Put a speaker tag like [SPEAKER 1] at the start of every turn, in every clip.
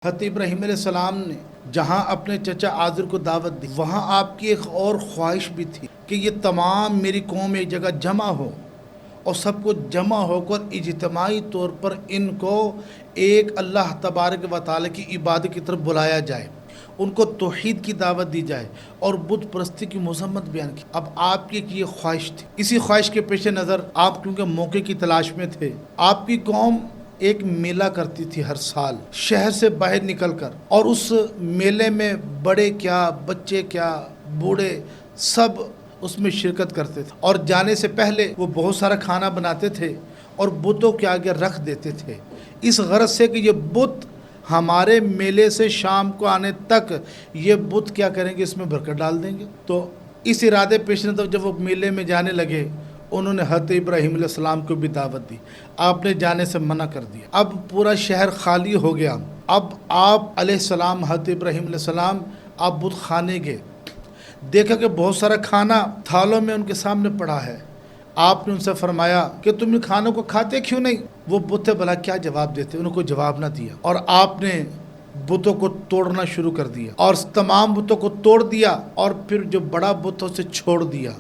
[SPEAKER 1] حضرت ابراہیم علیہ السلام نے جہاں اپنے چچا آزر کو دعوت دی، وہاں آپ کی ایک اور خواہش بھی تھی کہ یہ تمام میری قوم ایک جگہ جمع ہو اور سب کو جمع ہو کر اجتماعی طور پر ان کو ایک اللہ تبارک و تعالی کی عبادت کی طرف بلایا جائے، ان کو توحید کی دعوت دی جائے اور بت پرستی کی مذمت بیان کی۔ اب آپ کی ایک یہ خواہش تھی، اسی خواہش کے پیش نظر آپ کیونکہ موقع کی تلاش میں تھے، آپ کی قوم ایک میلہ کرتی تھی ہر سال شہر سے باہر نکل کر، اور اس میلے میں بڑے کیا بچے کیا بوڑھے سب اس میں شرکت کرتے تھے، اور جانے سے پہلے وہ بہت سارا کھانا بناتے تھے اور بتوں کے آگے رکھ دیتے تھے، اس غرض سے کہ یہ بت ہمارے میلے سے شام کو آنے تک یہ بت کیا کریں گے، اس میں برکت ڈال دیں گے۔ تو اس ارادے پیش نظر جب وہ میلے میں جانے لگے، انہوں نے حضرت ابراہیم علیہ السلام کو بھی دعوت دی، آپ نے جانے سے منع کر دیا۔ اب پورا شہر خالی ہو گیا، اب آپ علیہ السلام حضرت ابراہیم علیہ السلام آپ بت خانے گئے، دیکھا کہ بہت سارا کھانا تھالوں میں ان کے سامنے پڑا ہے۔ آپ نے ان سے فرمایا کہ تم ان کھانوں کو کھاتے کیوں نہیں؟ وہ بت بھلا کیا جواب دیتے، انہوں کو جواب نہ دیا، اور آپ نے بتوں کو توڑنا شروع کر دیا اور تمام بتوں کو توڑ دیا، اور پھر جو بڑا بت اسے چھوڑ دیا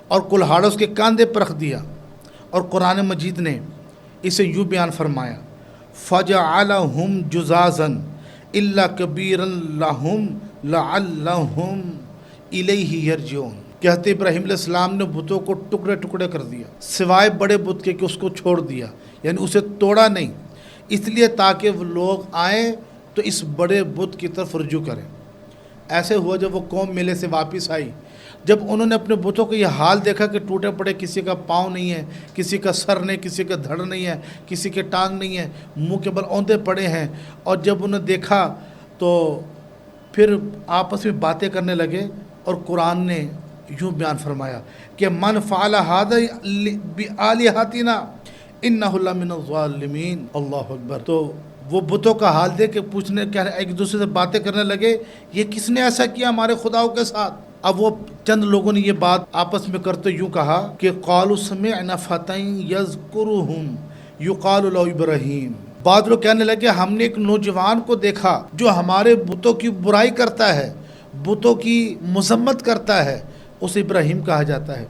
[SPEAKER 1] اور کلہاڑا اس کے کاندھے پر رکھ دیا۔ اور قرآن مجید نے اسے یوں بیان فرمایا، فَجَعَلَهُمْ جُزَازًا إِلَّا كَبِيرًا لَهُمْ لَعَلَّهُمْ إِلَيْهِ يَرْجِعُونَ۔ کہ حضرت ابراہیم علیہ السلام نے بتوں کو ٹکڑے ٹکڑے کر دیا، سوائے بڑے بت کے کہ اس کو چھوڑ دیا، یعنی اسے توڑا نہیں، اس لیے تاکہ وہ لوگ آئیں تو اس بڑے بت کی طرف رجوع کریں۔ ایسے ہوا جب وہ قوم میلے سے واپس آئی، جب انہوں نے اپنے بتوں کو یہ حال دیکھا کہ ٹوٹے پڑے، کسی کا پاؤں نہیں ہے، کسی کا سر نہیں، کسی کا دھڑ نہیں ہے، کسی کے ٹانگ نہیں ہے، منہ کے بل اوندے پڑے ہیں، اور جب انہوں نے دیکھا تو پھر آپس میں باتیں کرنے لگے، اور قرآن نے یوں بیان فرمایا کہ من فعل ھذا بآلہتنا انہ لمن الظالمین۔ اللہ اکبر۔ تو وہ بتوں کا حال دیکھ کے پوچھنے کیا ایک دوسرے سے باتیں کرنے لگے، یہ کس نے ایسا کیا ہمارے خداؤں کے ساتھ؟ اب وہ چند لوگوں نے یہ بات آپس میں کرتے یوں کہا کہ قالوا سمعنا فتى یذکرہم یقال له ابراہیم۔ بعض لوگ کہنے لگے ہم نے ایک نوجوان کو دیکھا جو ہمارے بتوں کی برائی کرتا ہے، بتوں کی مذمت کرتا ہے، اسے ابراہیم کہا جاتا ہے۔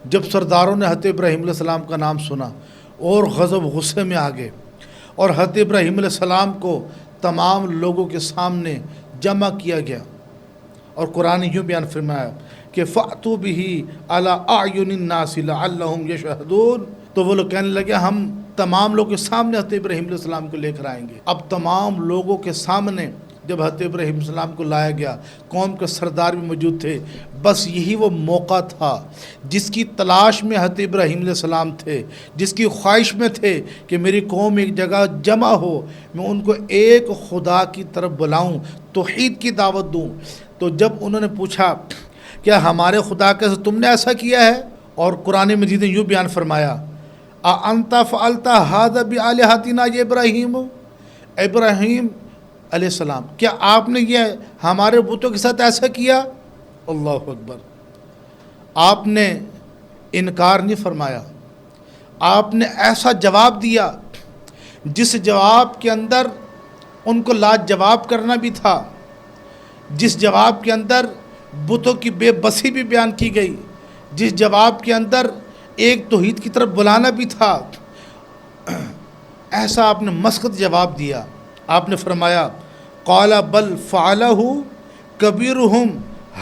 [SPEAKER 1] جب سرداروں نے حضرت ابراہیم علیہ السلام کا نام سنا اور غضب غصے میں آ گئے، اور حضرت ابراہیم علیہ السلام کو تمام لوگوں کے سامنے جمع کیا گیا، اور قرآن یوں بیان فرمایا کہ فَأْتُوا بِهِ عَلَىٰ أَعْيُنِ النَّاسِ لَعَلَّهُمْ يَشْهَدُونَ۔ تو وہ لوگ کہنے لگے ہم تمام لوگوں کے سامنے حضرت ابراہیم علیہ السلام کو لے کر آئیں گے۔ اب تمام لوگوں کے سامنے جب حضرت ابراہیم علیہ السلام کو لایا گیا، قوم کے سردار بھی موجود تھے، بس یہی وہ موقع تھا جس کی تلاش میں حضرت ابراہیم علیہ السلام تھے، جس کی خواہش میں تھے کہ میری قوم ایک جگہ جمع ہو، میں ان کو ایک خدا کی طرف بلاؤں، توحید کی دعوت دوں۔ تو جب انہوں نے پوچھا کیا ہمارے خدا کے ساتھ تم نے ایسا کیا ہے؟ اور قرآن مجید نے یوں بیان فرمایا، اَأَنْتَ فَعَلْتَ هَذَا بِآلِهَتِنَا يَا ابراہیم۔ ابراہیم علیہ السلام، کیا آپ نے یہ ہمارے بتوں کے ساتھ ایسا کیا؟ اللہ اکبر۔ آپ نے انکار نہیں فرمایا، آپ نے ایسا جواب دیا جس جواب کے اندر ان کو لاجواب کرنا بھی تھا، جس جواب کے اندر بتوں کی بے بسی بھی بیان کی گئی، جس جواب کے اندر ایک توحید کی طرف بلانا بھی تھا، ایسا آپ نے مسخت جواب دیا۔ آپ نے فرمایا قال بل فعلہ کبیرہم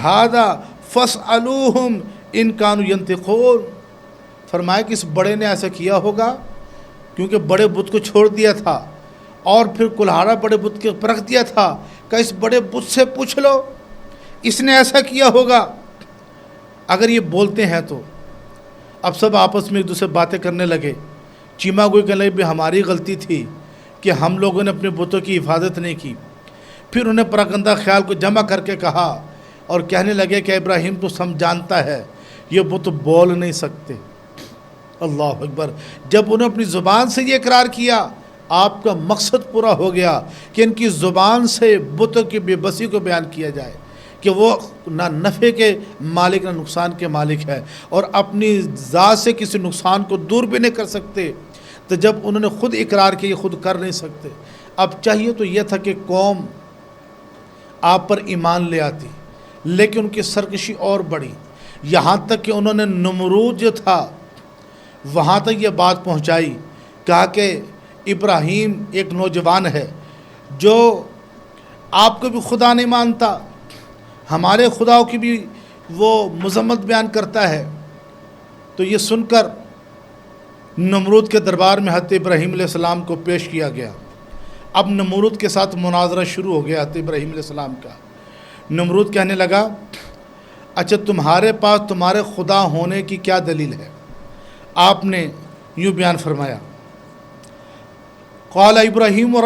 [SPEAKER 1] ھذا فاسألوہم ان کانوا ینطقون۔ فرمایا کہ اس بڑے نے ایسا کیا ہوگا کیونکہ بڑے بت کو چھوڑ دیا تھا اور پھر کلہاڑا بڑے بت کے پر رکھ دیا تھا، کہ اس بڑے بت سے پوچھ لو اس نے ایسا کیا ہوگا اگر یہ بولتے ہیں تو۔ اب سب آپس میں ایک دوسرے باتیں کرنے لگے، چیما گوئی کہنے لگے بھی ہماری غلطی تھی کہ ہم لوگوں نے اپنے بتوں کی حفاظت نہیں کی۔ پھر انہیں پراگندہ خیال کو جمع کر کے کہا اور کہنے لگے کہ ابراہیم تو سم جانتا ہے یہ بت بول نہیں سکتے۔ اللہ اکبر۔ جب انہوں نے اپنی زبان سے یہ اقرار کیا، آپ کا مقصد پورا ہو گیا کہ ان کی زبان سے بتوں کی بے بسی کو بیان کیا جائے کہ وہ نہ نفع کے مالک نہ نقصان کے مالک ہے، اور اپنی ذات سے کسی نقصان کو دور بھی نہیں کر سکتے۔ تو جب انہوں نے خود اقرار کیا یہ خود کر نہیں سکتے، اب چاہیے تو یہ تھا کہ قوم آپ پر ایمان لے آتی، لیکن ان کی سرکشی اور بڑھی، یہاں تک کہ انہوں نے نمرود جو تھا وہاں تک یہ بات پہنچائی، کہا کہ ابراہیم ایک نوجوان ہے جو آپ کو بھی خدا نہیں مانتا، ہمارے خداؤں کی بھی وہ مذمت بیان کرتا ہے۔ تو یہ سن کر نمرود کے دربار میں حضرت ابراہیم علیہ السلام کو پیش کیا گیا۔ اب نمرود کے ساتھ مناظرہ شروع ہو گیا حضرت ابراہیم علیہ السلام کا۔ نمرود کہنے لگا، اچھا تمہارے پاس تمہارے خدا ہونے کی کیا دلیل ہے؟ آپ نے یوں بیان فرمایا، قال ابراہیم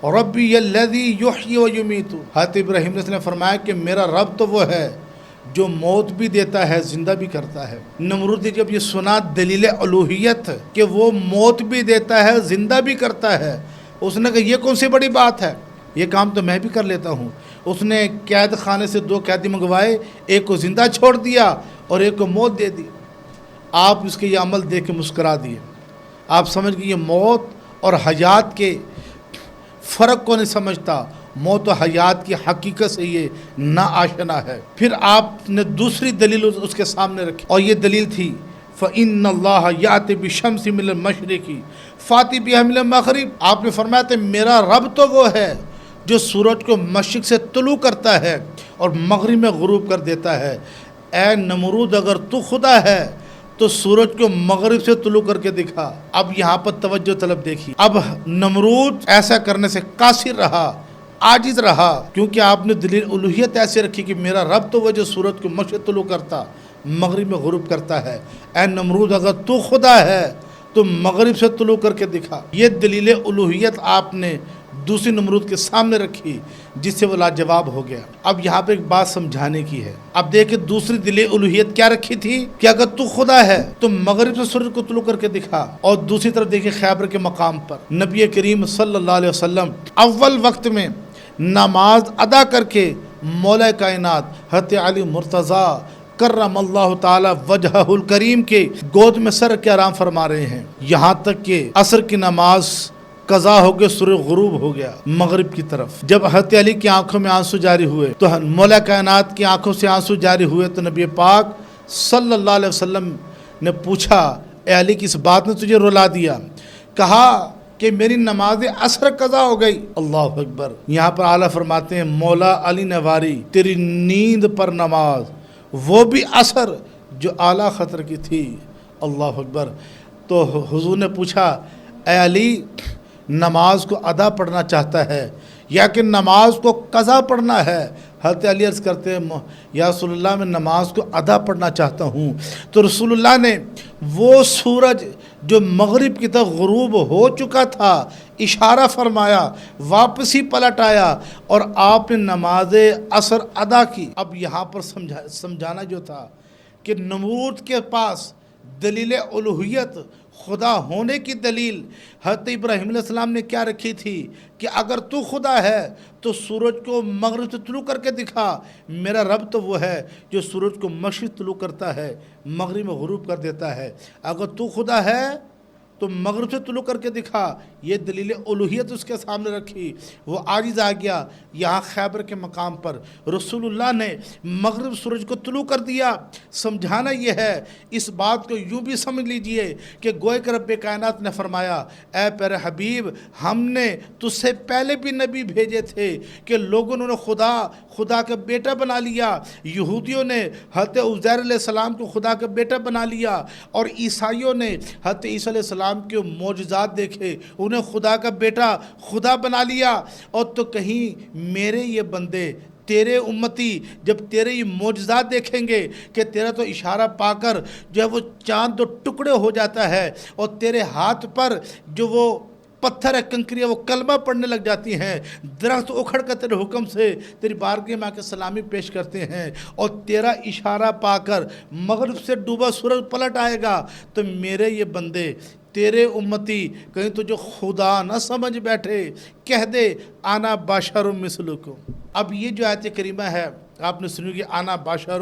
[SPEAKER 1] ربی الذی یحیی و یمیت۔ حضرت ابراہیم علیہ السلام نے فرمایا کہ میرا رب تو وہ ہے جو موت بھی دیتا ہے زندہ بھی کرتا ہے۔ نمرود نے جب یہ سنا دلیل الوہیت کہ وہ موت بھی دیتا ہے زندہ بھی کرتا ہے، اس نے کہا یہ کون سی بڑی بات ہے، یہ کام تو میں بھی کر لیتا ہوں۔ اس نے قید خانے سے 2 قیدی منگوائے، ایک کو زندہ چھوڑ دیا اور ایک کو موت دے دی۔ آپ اس کے یہ عمل دیکھ کے مسکرا دیے۔ آپ سمجھ گئے یہ موت اور حیات کے فرق کو نہیں سمجھتا، موت و حیات کی حقیقت سے یہ نا آشنا ہے۔ پھر آپ نے دوسری دلیل اس کے سامنے رکھی، اور یہ دلیل تھی فَإِنَّ اللَّهَ يَأْتِي بِالشَّمْسِ مِنَ الْمَشْرِقِ فَأْتِ بِهَا مِنَ الْمَغْرِبِ۔ آپ نے فرمایا تھا میرا رب تو وہ ہے جو سورج کو مشرق سے طلوع کرتا ہے اور مغرب میں غروب کر دیتا ہے۔ اے نمرود اگر تو خدا ہے تو سورج کو مغرب سے طلوع کر کے دکھا۔ اب یہاں پر توجہ طلب دیکھی، اب نمرود ایسا کرنے سے قاصر رہا، عاجز رہا، کیونکہ آپ نے دلیل الوہیت ایسے رکھی کہ میرا رب تو وہ جو سورج کو مشرق طلوع کرتا مغرب میں غروب کرتا ہے۔ اے نمرود اگر تو خدا ہے تو مغرب سے طلوع کر کے دکھا۔ یہ دلیل الوہیت آپ نے دوسری نمرود کے سامنے رکھی، جس سے وہ لاجواب ہو گیا۔ اب یہاں پہ ایک بات سمجھانے کی ہے۔ اب دیکھیں دوسری دلیل الوہیت کیا رکھی تھی کہ اگر تو خدا ہے تو مغرب سے سورج کو طلوع کر کے دکھا، اور دوسری طرف دیکھیں خیبر کے مقام پر نبی کریم صلی اللہ علیہ وسلم اول وقت میں نماز ادا کر کے مولا کائنات حضرت علی مرتضیٰ کرم اللہ تعالی وجہہ الکریم کے گود میں سر کے آرام فرما رہے ہیں، یہاں تک کہ عصر کی نماز قضا ہو کے سورج غروب ہو گیا مغرب کی طرف۔ جب حضرت علی کی آنکھوں میں آنسو جاری ہوئے تو مولا کائنات کی آنکھوں سے آنسو جاری ہوئے تو نبی پاک صلی اللہ علیہ وسلم نے پوچھا، اے علی کس بات نے تجھے رلا دیا؟ کہا کہ میری نماز عصر قضا ہو گئی۔ اللہ اکبر۔ یہاں پر اعلیٰ فرماتے ہیں مولا علی نواری تیری نیند پر نماز، وہ بھی عصر جو اعلیٰ خطر کی تھی۔ اللہ اکبر۔ تو حضور نے پوچھا، اے علی نماز کو ادا پڑھنا چاہتا ہے یا کہ نماز کو قضا پڑھنا ہے؟ حضرت علی عرض کرتے ہیں یا رسول اللہ میں نماز کو ادا پڑھنا چاہتا ہوں۔ تو رسول اللہ نے وہ سورج جو مغرب کی طرف غروب ہو چکا تھا اشارہ فرمایا، واپس ہی پلٹ آیا اور آپ نے نماز عصر ادا کی۔ اب یہاں پر سمجھانا جو تھا کہ نمرود کے پاس دلیل الوہیت خدا ہونے کی دلیل حضرت ابراہیم علیہ السلام نے کیا رکھی تھی کہ اگر تو خدا ہے تو سورج کو مغرب سے طلوع کر کے دکھا، میرا رب تو وہ ہے جو سورج کو مشرق طلوع کرتا ہے مغرب میں غروب کر دیتا ہے۔ اگر تو خدا ہے تو مغرب سے طلوع کر کے دکھا۔ یہ دلیل الوہیت اس کے سامنے رکھی، وہ عاجز آ گیا۔ یہاں خیبر کے مقام پر رسول اللہ نے مغرب سورج کو طلوع کر دیا۔ سمجھانا یہ ہے، اس بات کو یوں بھی سمجھ لیجئے کہ گوئے کہ رب کائنات نے فرمایا، اے پیارے حبیب ہم نے تجھ سے پہلے بھی نبی بھیجے تھے کہ لوگوں نے خدا کا بیٹا بنا لیا۔ یہودیوں نے حضرت عزیر علیہ السلام کو خدا کا بیٹا بنا لیا، اور عیسائیوں نے حضرت عیسیٰ علیہ السلام کے معجزات دیکھے، انہیں خدا کا بیٹا خدا بنا لیا۔ اور تو کہیں میرے یہ بندے تیرے امتی جب تیرے یہ معجزات دیکھیں گے کہ تیرا تو اشارہ پا کر جو ہے وہ چاند دو ٹکڑے ہو جاتا ہے، اور تیرے ہاتھ پر جو وہ پتھر ہے کنکریاں وہ کلمہ پڑھنے لگ جاتی ہیں، درخت اکھڑ کر تیرے حکم سے تیری بارگاہ میں آ کے سلامی پیش کرتے ہیں، اور تیرا اشارہ پا کر مغرب سے ڈوبا سورج پلٹ آئے گا، تو میرے یہ بندے تیرے امتی کہیں تو جو خدا نہ سمجھ بیٹھے کہہ دے آنا باشر مثلکم۔ اب یہ جو آیت کریمہ ہے آپ نے سنی کہ آنا باشر